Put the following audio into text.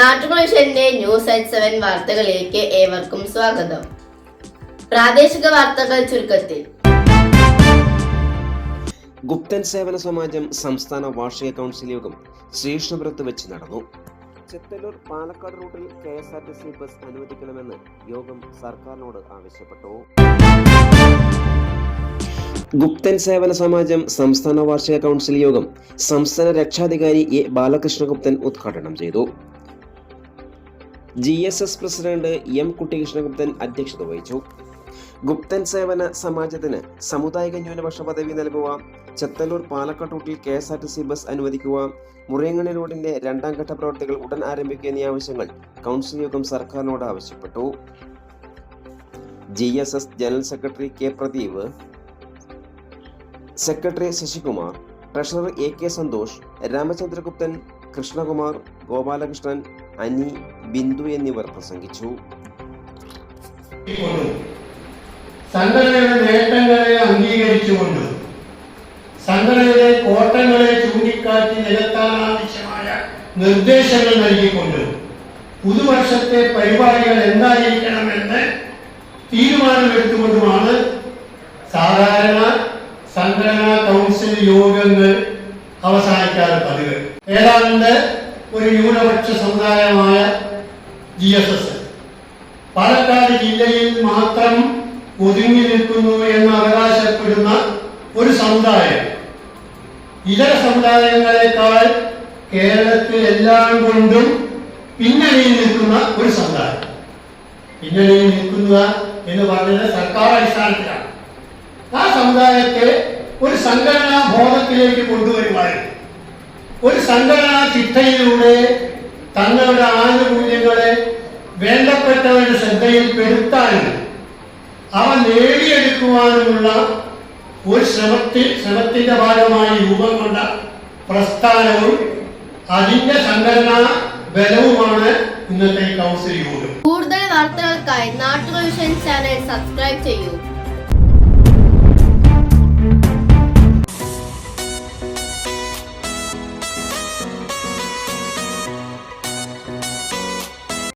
നാട്ടുവിഷന്റെ news at 7 വാർത്തകളിലേക്ക് ഏവർക്കും സ്വാഗതം. പ്രാദേശിക വാർത്തകൾ ചുരുക്കത്തിൽ. ഗുപ്തൻ സേവന സമാജം സംസ്ഥാന വാർഷിക കൗൺസിൽ യോഗം ശ്രീകൃഷ്ണപുരത്ത് വെച്ച് നടന്നു. ചെത്തല്ലൂർ പാലക്കാട് റൂട്ടിൽ KSRTC ബസ് അനുവദിക്കണമെന്ന് യോഗം സർക്കാരിനോട് ആവശ്യപ്പെട്ടു. ഗുപ്തൻ സേവന സമാജം സംസ്ഥാന വാർഷിക കൗൺസിൽ യോഗം സംസ്ഥാന രക്ഷാധികാരി എ ബാലകൃഷ്ണഗുപ്തൻ ഉദ്ഘാടനം ചെയ്തു. GSS പ്രസിഡന്റ് M കുട്ടികൃഷ്ണഗുപ്തൻ അധ്യക്ഷത വഹിച്ചു. ഗുപ്തൻ സേവന സമാജത്തിന് സാമുദായിക ന്യൂനപക്ഷ പദവി നൽകുക, ചെത്തല്ലൂർ പാലക്കാട് റൂട്ടിൽ KSRTC ബസ് അനുവദിക്കുക, മുറിയങ്ങണി റോഡിന്റെ 2ാം ഘട്ട പ്രവൃത്തികൾ ഉടൻ ആരംഭിക്കുക എന്നീ ആവശ്യങ്ങൾ കൗൺസിൽ യോഗം സർക്കാരിനോട് ആവശ്യപ്പെട്ടു. GSS general secretary K Pradeep, secretary Sasikumar, treasurer AK Santhosh, Ramachandraguptan, Krishnakumar, Gopalakrishnan, Ani, Bindu എന്നിവർ പ്രസംഗിച്ചു. സംഘടനയുടെ നേട്ടങ്ങളെ അംഗീകരിച്ചുകൊണ്ട് സംഘടനയുടെ കോട്ടങ്ങളെ ചൂണ്ടിക്കാട്ടി നികത്താനാവശ്യമായ നിർദ്ദേശങ്ങൾ നൽകിക്കൊണ്ട് പുതുവർഷത്തെ പരിപാടികൾ എന്തായിരിക്കണമെന്ന് തീരുമാനമെടുത്തുകൊണ്ടുമാണ് സാധാരണ സംഘടനാ കൗൺസിൽ യോഗങ്ങൾ അവസാനിക്കാറ് പതിവ്. ഏതാണ്ട് ഒരു ന്യൂനപക്ഷ സമുദായമായ GSS പാലക്കാട് ജില്ലയിൽ മാത്രം ഒതുങ്ങി നിൽക്കുന്നു എന്ന് അവകാശപ്പെടുന്ന ഒരു സമുദായം ഇതര സമുദായങ്ങളെക്കാൾ കേരളത്തിൽ എല്ലാം കൊണ്ടും പിന്നണിയിൽ നിൽക്കുന്ന ഒരു സമുദായം. പിന്നണിയിൽ നിൽക്കുക എന്ന് പറഞ്ഞത് സർക്കാർ അടിസ്ഥാനത്തിലാണ്. ആ സമുദായത്തെ ഒരു സംഘടനാ ബോധത്തിലേക്ക് കൊണ്ടുവരുവാനും ഒരു സംഘടനാ ചിട്ടയിലൂടെ തങ്ങളുടെ ആനുകൂല്യങ്ങളെ വേണ്ടപ്പെട്ടവരുടെ ശ്രദ്ധയിൽപ്പെടുത്താനും അവ നേടിയെടുക്കുവാനുമുള്ള ഒരു ശ്രമത്തിന്റെ ഭാഗമായി രൂപം കൊണ്ട പ്രസ്ഥാനവും അതിന്റെ സംഘടനാ ബലവുമാണ് ഇന്നത്തെ കൗൺസിൽ യോഗം. കൂടുതൽ വാർത്തകൾക്കായി നാട്ടുവിഷൻ ചാനൽ സബ്സ്ക്രൈബ് ചെയ്യൂ.